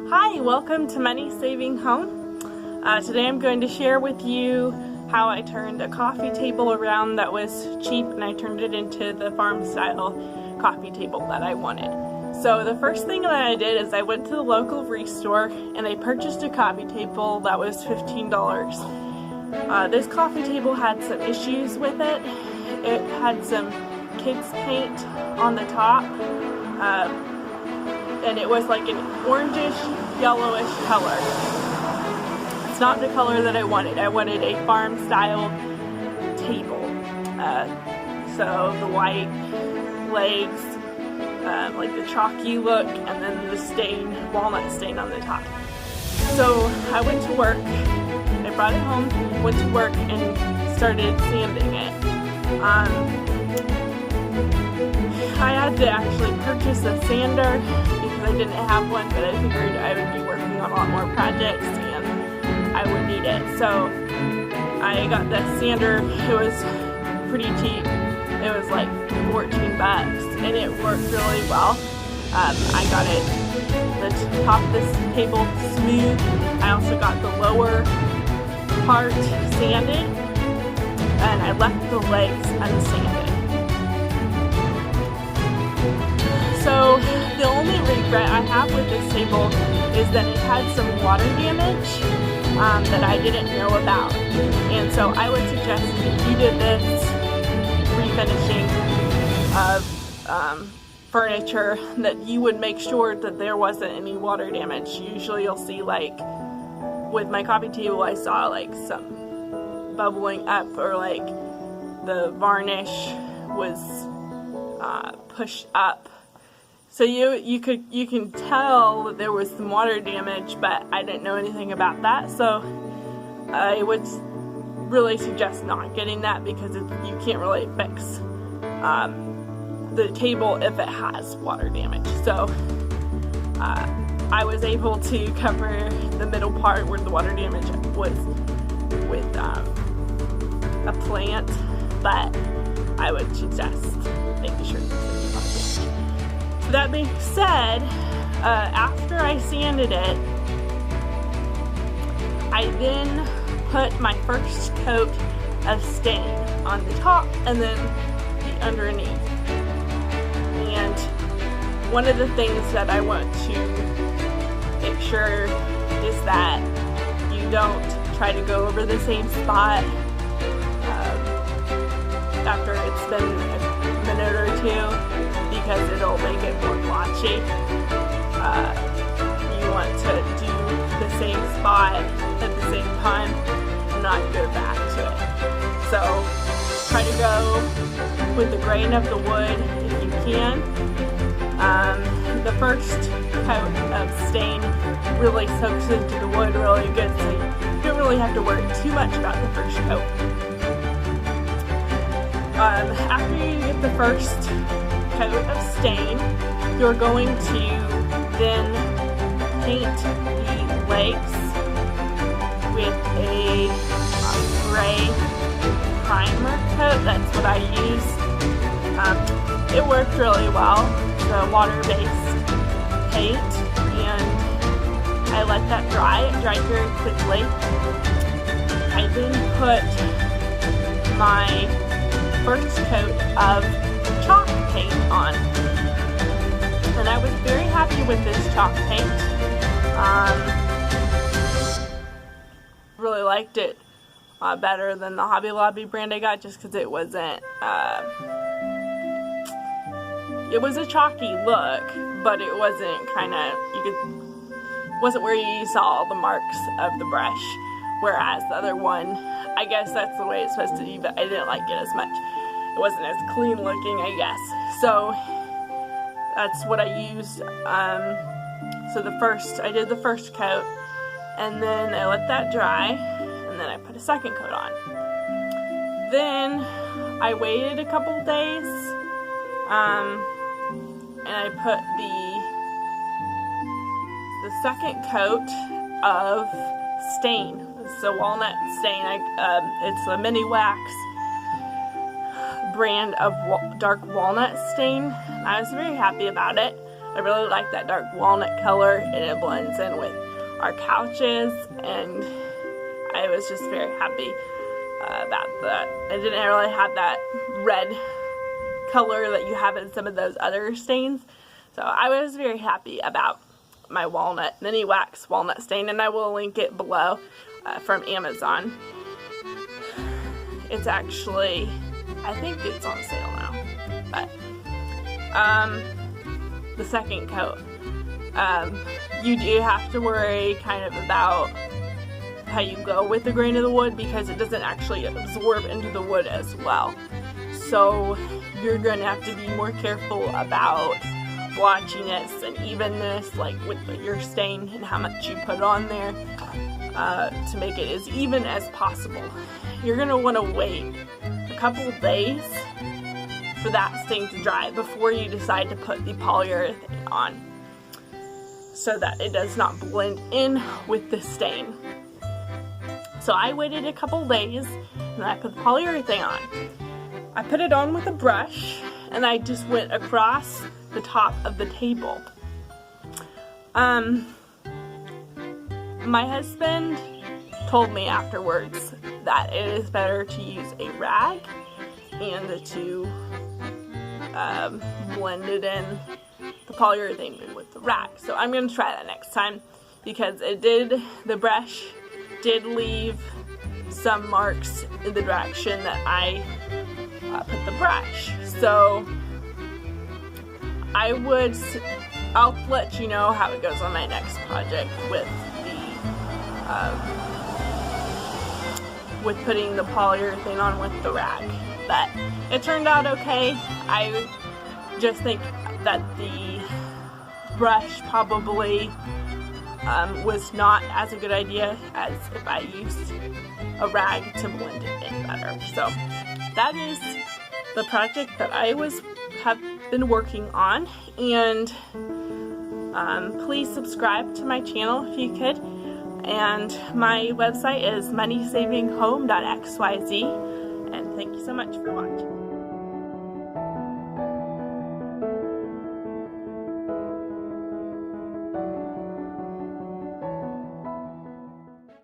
Hi, welcome to Money Saving Home. Today I'm going to share with you how I turned a coffee table around that was cheap and I turned it into the farm style coffee table that I wanted. So the first thing that I did is I went to the local ReStore and I purchased a coffee table that was $15. This coffee table had some issues with it. It had some kids paint on the top. And it was like an orangish, yellowish color. It's not the color that I wanted. I wanted a farm style table. So the white legs, like the chalky look, and then the stain, walnut stain on the top. So I went to work, I brought it home, went to work and started sanding it. I had to actually purchase a sander because I didn't have one, but I figured I would be working on a lot more projects and I would need it. So I got the sander. It was pretty cheap. It was like 14 bucks and it worked really well. I got the top of this table smooth. I also got the lower part sanded and I left the legs unsanded. So the only regret I have with this table is that it had some water damage that I didn't know about. And so I would suggest if you did this refinishing of furniture that you would make sure that there wasn't any water damage. Usually you'll see, like with my coffee table, I saw like some bubbling up, or like the varnish was pushed up. So you can tell that there was some water damage, but I didn't know anything about that. So I would really suggest not getting that because you can't really fix the table if it has water damage. So I was able to cover the middle part where the water damage was with a plant, but I would suggest making sure that there's water damage. That being said, after I sanded it, I then put my first coat of stain on the top and then the underneath. And one of the things that I want to make sure is that you don't try to go over the same spot after it's been a minute or two, because it'll make it more blotchy. You want to do the same spot at the same time and not go back to it. So try to go with the grain of the wood if you can. The first coat of stain really soaks into the wood really good, so you don't really have to worry too much about the first coat. After you get the first coat of stain, you're going to then paint the legs with a gray primer coat. That's what I use. It worked really well, the water-based paint, and I let that dry. It dried very quickly. I then put my first coat of chalk paint on, and I was very happy with this chalk paint. Really liked it better than the Hobby Lobby brand I got, just because it wasn't it was a chalky look, but it wasn't wasn't where you saw all the marks of the brush, whereas the other one, I guess that's the way it's supposed to be, but I didn't like it as much. It wasn't as clean looking, I guess. So that's what I used. So I did the first coat, and then I let that dry, and then I put a second coat on. Then I waited a couple days, and I put the second coat of stain. It's a walnut stain. It's a mini wax brand of dark walnut stain. I was very happy about it. I really like that dark walnut color, and it blends in with our couches, and I was just very happy about that. I didn't really have that red color that you have in some of those other stains, so I was very happy about my walnut, mini wax walnut stain, and I will link it below from Amazon. It's actually, I think it's on sale now, but the second coat, you do have to worry kind of about how you go with the grain of the wood, because it doesn't actually absorb into the wood as well. So you're going to have to be more careful about blotchiness and evenness, like with your stain and how much you put on there, to make it as even as possible. You're going to want to wait a couple of days for that stain to dry before you decide to put the polyurethane on, so that it does not blend in with the stain. So I waited a couple days, and I put the polyurethane on. I put it on with a brush, and I just went across the top of the table. My husband told me afterwards that it is better to use a rag and to blend it in, the polyurethane with the rag. So I'm going to try that next time, because the brush did leave some marks in the direction that I put the brush. So I'll let you know how it goes on my next project with putting the polyurethane on with the rag. But it turned out okay. I just think that the brush probably was not as a good idea as if I used a rag to blend it in better. So that is the project that I have been working on, and please subscribe to my channel if you could, and my website is moneysavinghome.xyz, and thank you so much for watching.